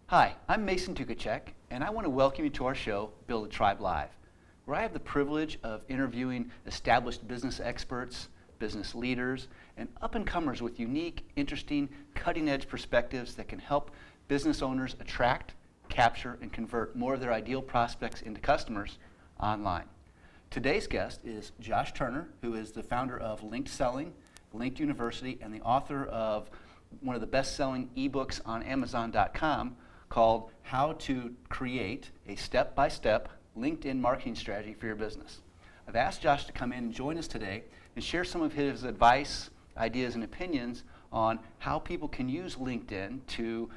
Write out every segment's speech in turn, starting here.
Hi, I'm Mason Tukacek, and I want to welcome you to our show, Build a Tribe Live, where I have the privilege of interviewing established business experts, business leaders, and up-and-comers with unique, interesting, cutting-edge perspectives that can help business owners attract, capture, and convert more of their ideal prospects into customers online. Today's guest is Josh Turner, who is the founder of Linked Selling, Linked University, and the author of one of the best-selling ebooks on Amazon.com called How to Create a Step-by-Step LinkedIn Marketing Strategy for Your Business. I've asked Josh to come in and join us today and share some of his advice, ideas, and opinions on how people can use LinkedIn to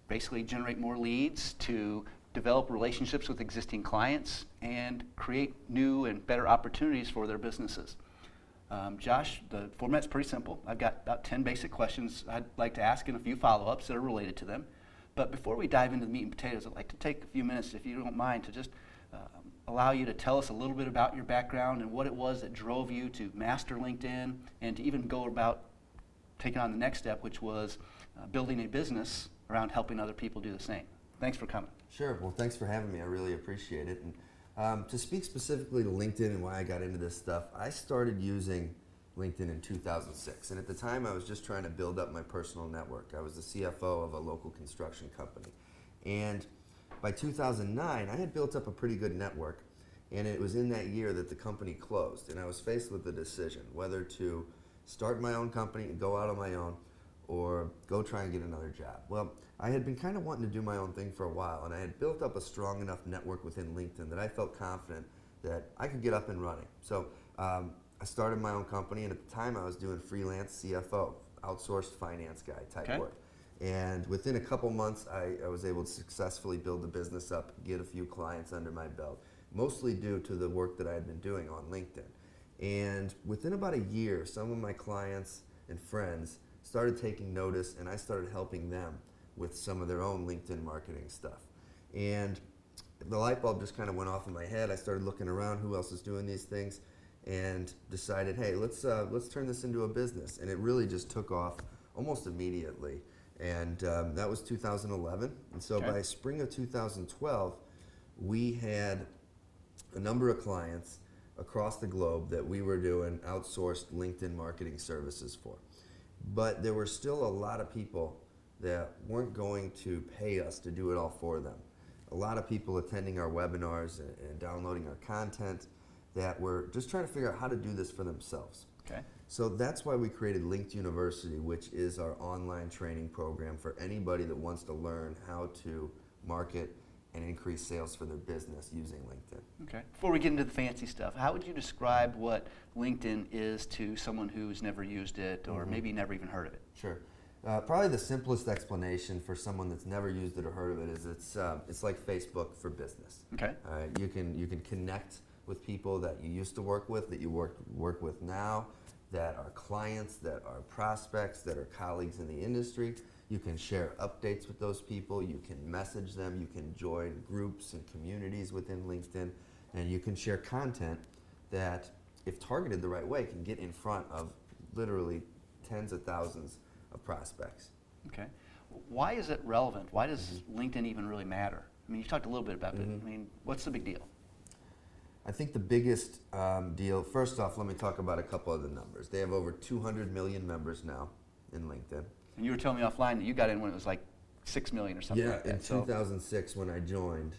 basically generate more leads, to develop relationships with existing clients, and create new and better opportunities for their businesses. Josh, the format's pretty simple. I've got about 10 basic questions I'd like to ask and a few follow-ups that are related to them. But before we dive into the meat and potatoes, I'd like to take a few minutes, if you don't mind, to just allow you to tell us a little bit about your background and what it was that drove you to master LinkedIn and to even go about taking on the next step, which was building a business around helping other people do the same. Thanks for coming. Sure. Well, thanks for having me. I really appreciate it. And to speak specifically to LinkedIn and why I got into this stuff, I started using LinkedIn in 2006. And at the time, I was just trying to build up my personal network. I was the CFO of a local construction company. And by 2009, I had built up a pretty good network. And it was in that year that the company closed. And I was faced with the decision whether to start my own company and go out on my own or go try and get another job. Well, I had been kind of wanting to do my own thing for a while, and I had built up a strong enough network within LinkedIn that I felt confident that I could get up and running. So I started my own company, and at the time I was doing freelance CFO, outsourced finance guy type work. And within a couple months, I was able to successfully build the business up, get a few clients under my belt, mostly due to the work that I had been doing on LinkedIn. And within about a year, some of my clients and friends started taking notice, and I started helping them with some of their own LinkedIn marketing stuff. And the light bulb just kind of went off in my head. I started looking around who else is doing these things and decided, hey, let's turn this into a business. And it really just took off almost immediately. And that was 2011. And so by spring of 2012, we had a number of clients across the globe that we were doing outsourced LinkedIn marketing services for. But there were still a lot of people that weren't going to pay us to do it all for them. A lot of people attending our webinars and downloading our content that were just trying to figure out how to do this for themselves. So that's why we created Linked University, which is our online training program for anybody that wants to learn how to market and increase sales for their business using LinkedIn. Before we get into the fancy stuff, how would you describe what LinkedIn is to someone who's never used it or maybe never even heard of it? Sure. Probably the simplest explanation for someone that's never used it or heard of it is it's like Facebook for business. You can connect with people that you used to work with, that you work with now, that are clients, that are prospects, that are colleagues in the industry. You can share updates with those people, you can message them, you can join groups and communities within LinkedIn, and you can share content that, if targeted the right way, can get in front of literally tens of thousands of prospects. Why is it relevant? Why does LinkedIn even really matter? I mean, you talked a little bit about it. I mean, what's the big deal? I think the biggest deal, first off, let me talk about a couple of the numbers. They have over 200 million members now in LinkedIn. And you were telling me offline that you got in when it was like 6 million or something like that. Yeah, in 2006 when I joined,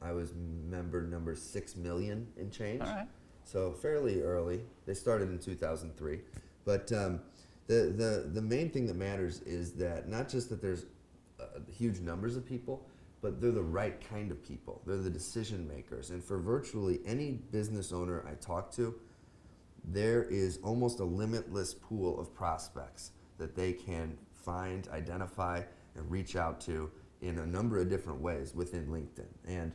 I was member number 6 million and change. So fairly early. They started in 2003. But the main thing that matters is that not just that there's huge numbers of people, but they're the right kind of people. They're the decision makers. And for virtually any business owner I talk to, there is almost a limitless pool of prospects that they can find, identify, and reach out to in a number of different ways within LinkedIn. And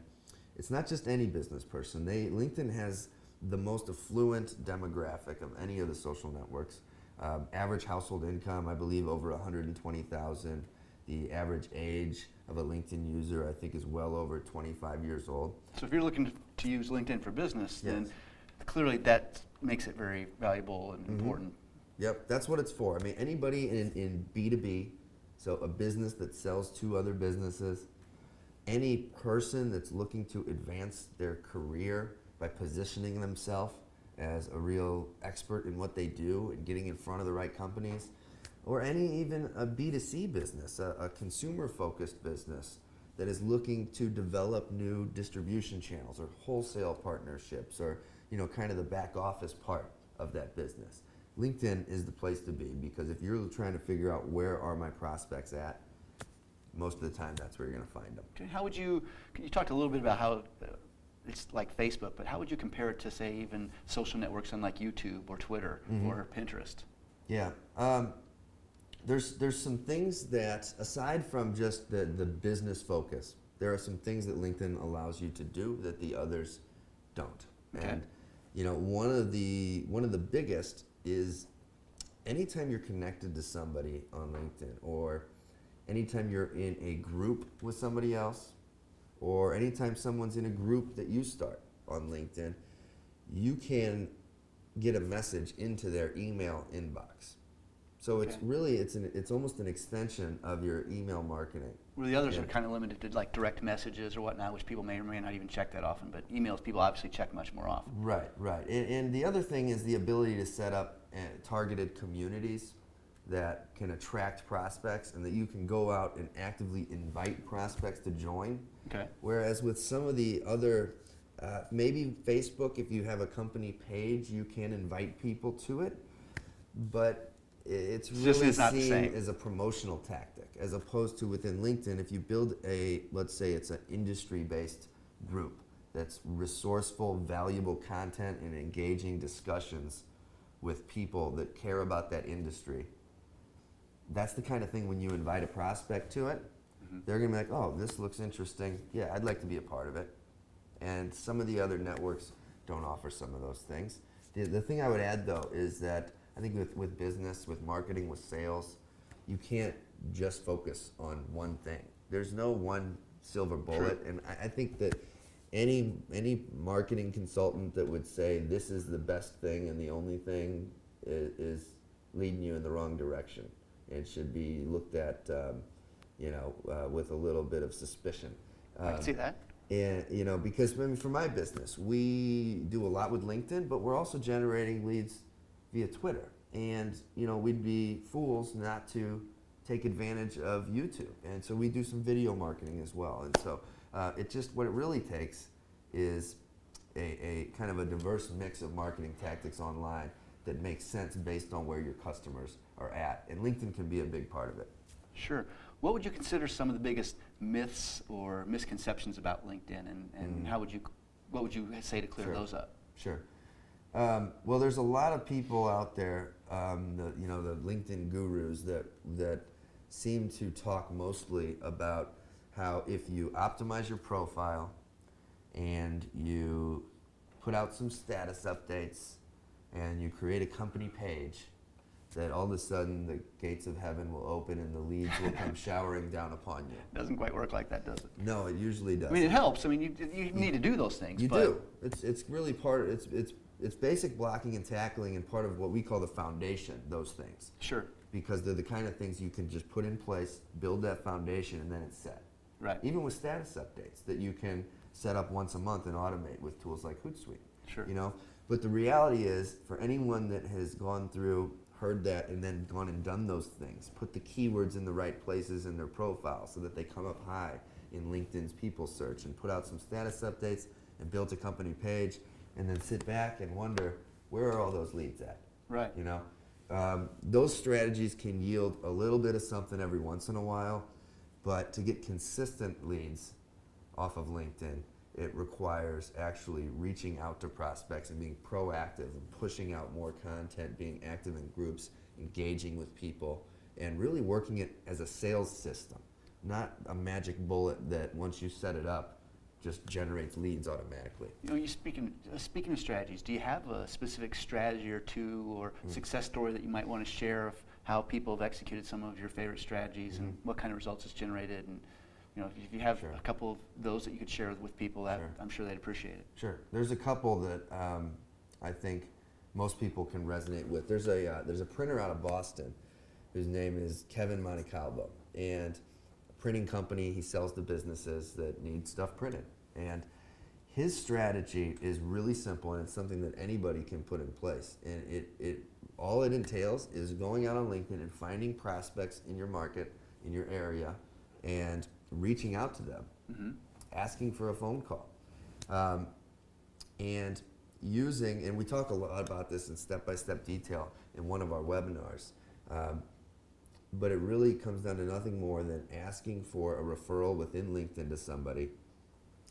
it's not just any business person. LinkedIn has the most affluent demographic of any of the social networks. Average household income, I believe, over 120,000. The average age of a LinkedIn user, I think, is well over 25 years old. So if you're looking to use LinkedIn for business, then clearly that makes it very valuable and important. Yep, that's what it's for. I mean, anybody in B2B, so a business that sells to other businesses, any person that's looking to advance their career by positioning themselves as a real expert in what they do and getting in front of the right companies, or any even a B2C business, a consumer-focused business that is looking to develop new distribution channels or wholesale partnerships, or kind of the back office part of that business. LinkedIn is the place to be, because if you're trying to figure out where are my prospects at, most of the time that's where you're going to find them. Okay, how would you talked a little bit about how it's like Facebook, but how would you compare it to, say, even social networks on like YouTube or Twitter or Pinterest? Yeah. There's some things that, aside from just the business focus, there are some things that LinkedIn allows you to do that the others don't. Okay. And one of the biggest is anytime you're connected to somebody on LinkedIn, or anytime you're in a group with somebody else, or anytime someone's in a group that you start on LinkedIn, you can get a message into their email inbox. So it's Okay. really, it's almost an extension of your email marketing. Where the others Yeah. are kind of limited to like direct messages or whatnot, which people may or may not even check that often, but emails people obviously check much more often. Right, right. And the other thing is the ability to set up targeted communities that can attract prospects, and that you can go out and actively invite prospects to join. Okay. Whereas with some of the other, maybe Facebook, if you have a company page, you can invite people to it, but it's really it's not the seen same. as a promotional tactic, as opposed to within LinkedIn, if you build let's say it's an industry-based group that's resourceful, valuable content, and engaging discussions with people that care about that industry. That's the kind of thing when you invite a prospect to it, they're going to be like, oh, this looks interesting. Yeah, I'd like to be a part of it. And some of the other networks don't offer some of those things. The thing I would add, though, is that I think with business, with marketing, with sales, you can't just focus on one thing. There's no one silver bullet. True. And I think that any marketing consultant that would say this is the best thing and the only thing is leading you in the wrong direction. It should be looked at, with a little bit of suspicion. I can see that. And because for my business, we do a lot with LinkedIn, but we're also generating leads via Twitter. And we'd be fools not to take advantage of YouTube. And so we do some video marketing as well. And so what it really takes is a kind of a diverse mix of marketing tactics online that makes sense based on where your customers are at. And LinkedIn can be a big part of it. Sure. What would you consider some of the biggest myths or misconceptions about LinkedIn, and what would you say to clear Sure. those up? Sure. Well, there's a lot of people out there, the LinkedIn gurus that seem to talk mostly about how if you optimize your profile and you put out some status updates and you create a company page, that all of a sudden the gates of heaven will open and the leads will come showering down upon you. Doesn't quite work like that, does it? No, it usually does. I mean, it helps. I mean, you need to do those things. You but do. It's really it's basic blocking and tackling, and part of what we call the foundation, those things. Sure. Because they're the kind of things you can just put in place, build that foundation, and then it's set. Right. Even with status updates that you can set up once a month and automate with tools like Hootsuite. Sure. But the reality is, for anyone that has gone through, heard that, and then gone and done those things, put the keywords in the right places in their profile so that they come up high in LinkedIn's people search, and put out some status updates and built a company page, and then sit back and wonder, where are all those leads at? Right. Those strategies can yield a little bit of something every once in a while, but to get consistent leads off of LinkedIn, it requires actually reaching out to prospects and being proactive and pushing out more content, being active in groups, engaging with people, and really working it as a sales system, not a magic bullet that once you set it up just generates leads automatically. You speaking of strategies, do you have a specific strategy or two or success story that you might want to share of how people have executed some of your favorite strategies and what kind of results it's generated? And if you have Sure. a couple of those that you could share with people, that Sure. I'm sure they'd appreciate it. Sure. There's a couple that I think most people can resonate with. There's a printer out of Boston whose name is Kevin Montecalvo, and printing company. He sells to businesses that need stuff printed. And his strategy is really simple, and it's something that anybody can put in place. And all it entails is going out on LinkedIn and finding prospects in your market, in your area, and reaching out to them, asking for a phone call. And using, and we talk a lot about this in step-by-step detail in one of our webinars, but it really comes down to nothing more than asking for a referral within LinkedIn to somebody,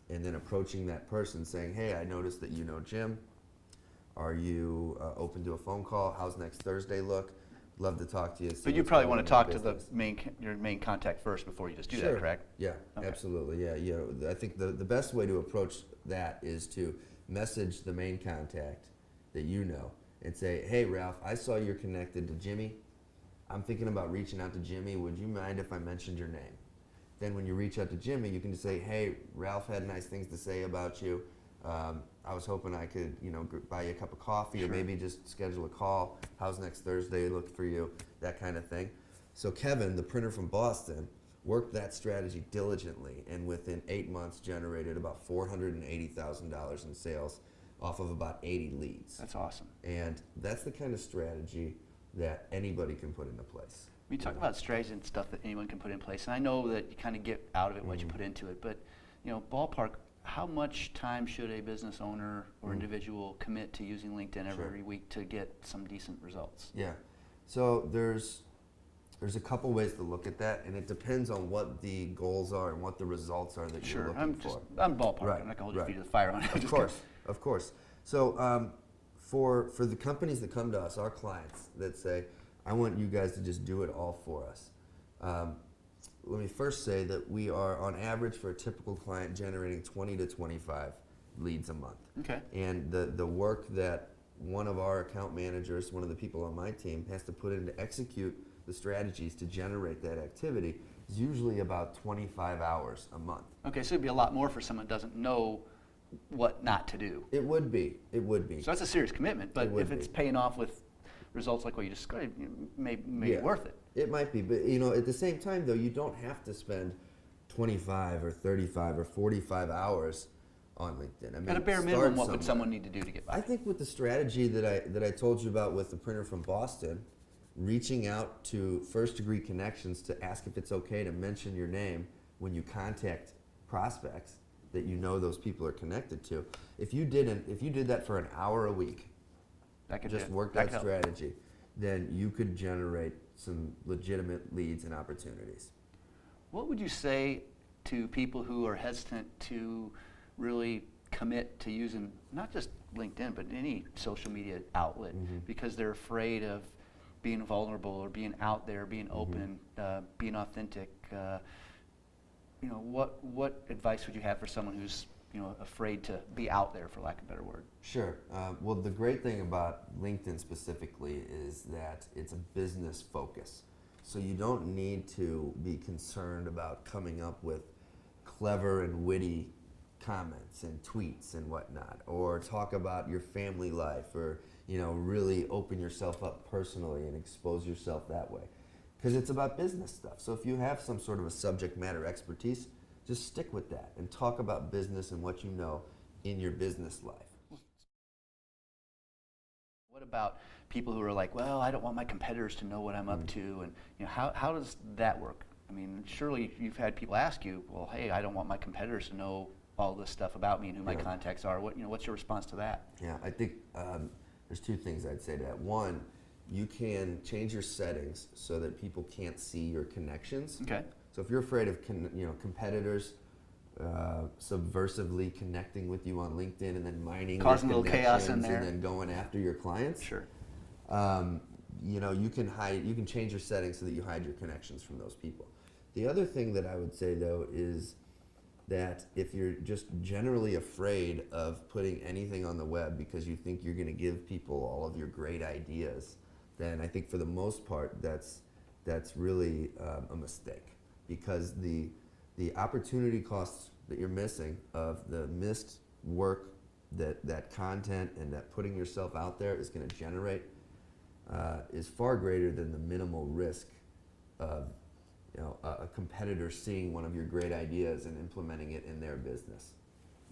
and then approaching that person saying, hey, I noticed that you know Jim. Are you open to a phone call? How's next Thursday look? Love to talk to you. But you probably want to talk to your main contact first before you just do that, correct? Yeah, Okay. absolutely. Yeah, I think the best way to approach that is to message the main contact that you know and say, hey, Ralph, I saw you're connected to Jimmy. I'm thinking about reaching out to Jimmy. Would you mind if I mentioned your name? Then when you reach out to Jimmy, you can just say, hey, Ralph had nice things to say about you. I was hoping I could, buy you a cup of coffee, or maybe just schedule a call. How's next Thursday look for you? That kind of thing. So Kevin, the printer from Boston, worked that strategy diligently, and within 8 months generated about $480,000 in sales off of about 80 leads. That's awesome. And that's the kind of strategy that anybody can put into place. We talk about strategies and stuff that anyone can put in place, and I know that you kind of get out of it what you put into it, but ballpark, how much time should a business owner or individual commit to using LinkedIn every week to get some decent results? Yeah, so there's a couple ways to look at that, and it depends on what the goals are and what the results are that you're looking for. I'm ballparking. Right, I'm not going to hold your feet to the fire on it. Of course. So for the companies that come to us, our clients that say, I want you guys to just do it all for us. Let me first say that we are, on average, for a typical client, generating 20 to 25 leads a month. Okay. And the work that one of our account managers, one of the people on my team, has to put in to execute the strategies to generate that activity is usually about 25 hours a month. Okay, so it'd be a lot more for someone that doesn't know what not to do. It would be. So that's a serious commitment, but if it's paying off with results like what you described, may be worth it. It might be, but at the same time though, you don't have to spend 25 or 35 or 45 hours on LinkedIn. I mean, at a bare minimum, what would someone need to do to get by? I think with the strategy that I told you about with the printer from Boston, reaching out to first-degree connections to ask if it's okay to mention your name when you contact prospects that you know those people are connected to. If you did that for an hour a week, work that strategy, then you could generate some legitimate leads and opportunities. What would you say to people who are hesitant to really commit to using not just LinkedIn, but any social media outlet because they're afraid of being vulnerable or being out there, being open, being authentic? What advice would you have for someone who's afraid to be out there, for lack of a better word? Sure. Well, the great thing about LinkedIn specifically is that it's a business focus. So you don't need to be concerned about coming up with clever and witty comments and tweets and whatnot, or talk about your family life, or really open yourself up personally and expose yourself that way. Because it's about business stuff. So if you have some sort of a subject matter expertise, just stick with that and talk about business and what you know in your business life. What about people who are like, well, I don't want my competitors to know what I'm up to, and how does that work? I mean, surely you've had people ask you, well, hey, I don't want my competitors to know all this stuff about me and who my contacts are. What's your response to that? Yeah, I think there's two things I'd say to that. One, you can change your settings so that people can't see your connections. Okay. So if you're afraid of competitors subversively connecting with you on LinkedIn and then mining causing a your little chaos in connections there, and then going after your clients, sure. You can change your settings so that you hide your connections from those people. The other thing that I would say though is that if you're just generally afraid of putting anything on the web because you think you're going to give people all of your great ideas, then I think for the most part that's really a mistake, because the opportunity costs that you're missing of the missed work that content and that putting yourself out there is going to generate is far greater than the minimal risk of a competitor seeing one of your great ideas and implementing it in their business.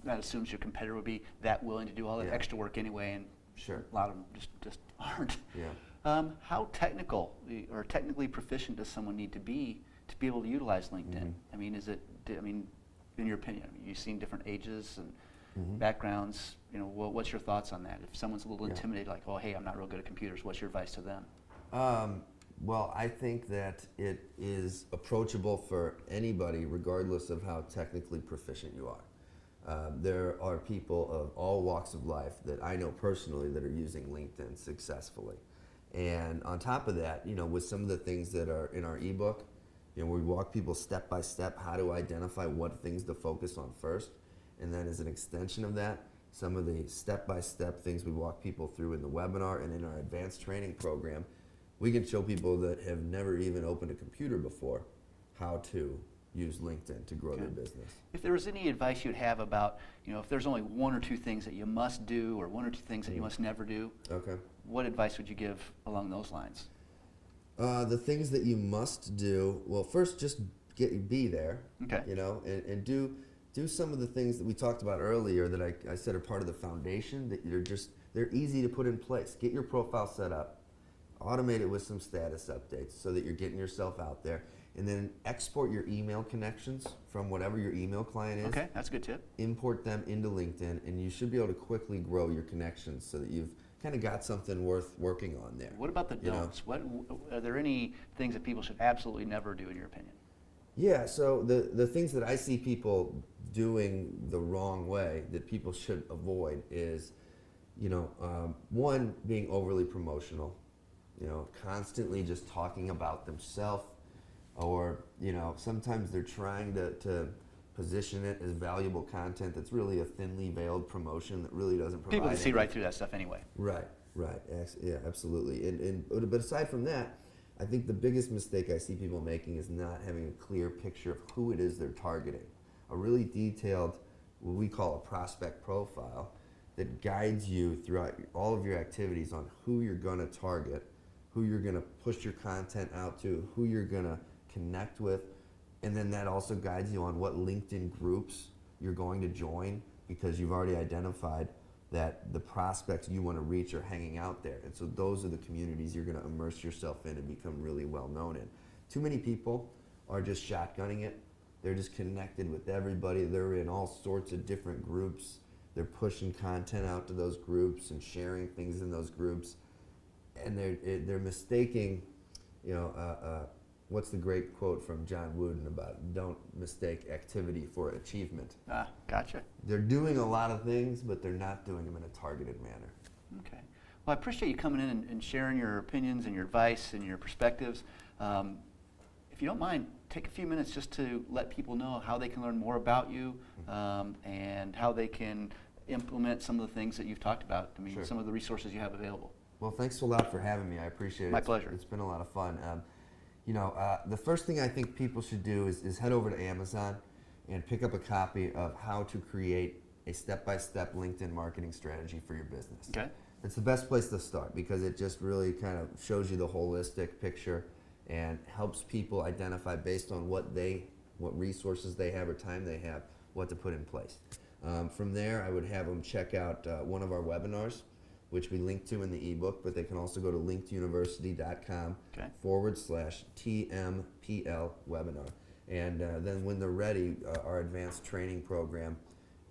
That assumes your competitor would be that willing to do all that Yeah. extra work anyway, and Sure. a lot of them just aren't. Yeah. How technical or technically proficient does someone need to be able to utilize LinkedIn? I mean, in your opinion, you've seen different ages and backgrounds. What's your thoughts on that? If someone's a little Yeah. intimidated, like, oh, hey, I'm not real good at computers, what's your advice to them? Well, I think that it is approachable for anybody, regardless of how technically proficient you are. There are people of all walks of life that I know personally that are using LinkedIn successfully. And on top of that, with some of the things that are in our ebook, we walk people step by step how to identify what things to focus on first. And then as an extension of that, some of the step-by-step things we walk people through in the webinar and in our advanced training program, we can show people that have never even opened a computer before how to use LinkedIn to grow their business. If there was any advice you'd have about, if there's only one or two things that you must do or one or two things that you must never do, Okay. what advice would you give along those lines? The things that you must do, well, first just be there, Okay. And do some of the things that we talked about earlier that I said are part of the foundation that they're easy to put in place. Get your profile set up, automate it with some status updates so that you're getting yourself out there, and then export your email connections from whatever your email client is. Okay, that's a good tip. Import them into LinkedIn, and you should be able to quickly grow your connections so that you've kind of got something worth working on there. What about the don'ts? Are there any things that people should absolutely never do in your opinion? Yeah, so the things that I see people doing the wrong way that people should avoid is, one, being overly promotional, constantly just talking about themselves, or, sometimes they're trying to position it as valuable content that's really a thinly veiled promotion that really doesn't provide People can see any- right through that stuff anyway. Right. Yeah, absolutely. But aside from that, I think the biggest mistake I see people making is not having a clear picture of who it is they're targeting. A really detailed, what we call a prospect profile, that guides you throughout all of your activities on who you're going to target, who you're going to push your content out to, who you're going to connect with, and then that also guides you on what LinkedIn groups you're going to join, because you've already identified that the prospects you want to reach are hanging out there. And so those are the communities you're going to immerse yourself in and become really well known in. Too many people are just shotgunning it. They're just connected with everybody. They're in all sorts of different groups. They're pushing content out to those groups and sharing things in those groups. And they're mistaking, what's the great quote from John Wooden about don't mistake activity for achievement. Gotcha. They're doing a lot of things, but they're not doing them in a targeted manner. Okay. Well, I appreciate you coming in and sharing your opinions and your advice and your perspectives. If you don't mind, take a few minutes just to let people know how they can learn more about you and how they can implement some of the things that you've talked about. I mean, Sure. some of the resources you have available. Well, thanks a lot for having me. I appreciate it. My pleasure. It's been a lot of fun. The first thing I think people should do is head over to Amazon and pick up a copy of How to Create a Step-by-Step LinkedIn Marketing Strategy for Your Business. Okay. It's the best place to start because it just really kind of shows you the holistic picture and helps people identify based on what resources they have or time they have, what to put in place. From there, I would have them check out one of our webinars, which we link to in the ebook, but they can also go to linkeduniversity.com /TMPL webinar. And then when they're ready, our advanced training program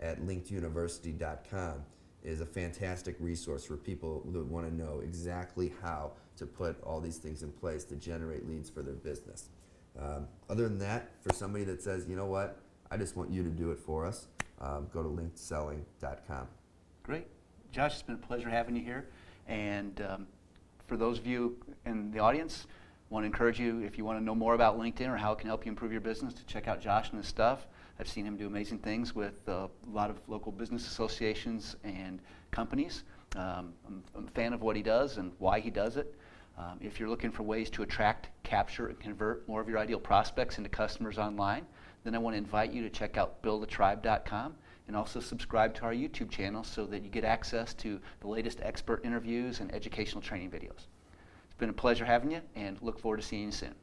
at linkeduniversity.com is a fantastic resource for people that want to know exactly how to put all these things in place to generate leads for their business. Other than that, for somebody that says, you know what, I just want you to do it for us, go to linkedselling.com. Great. Josh, it's been a pleasure having you here. And for those of you in the audience, I want to encourage you, if you want to know more about LinkedIn or how it can help you improve your business, to check out Josh and his stuff. I've seen him do amazing things with a lot of local business associations and companies. I'm a fan of what he does and why he does it. If you're looking for ways to attract, capture, and convert more of your ideal prospects into customers online, then I want to invite you to check out buildatribe.com and also subscribe to our YouTube channel so that you get access to the latest expert interviews and educational training videos. It's been a pleasure having you, and look forward to seeing you soon.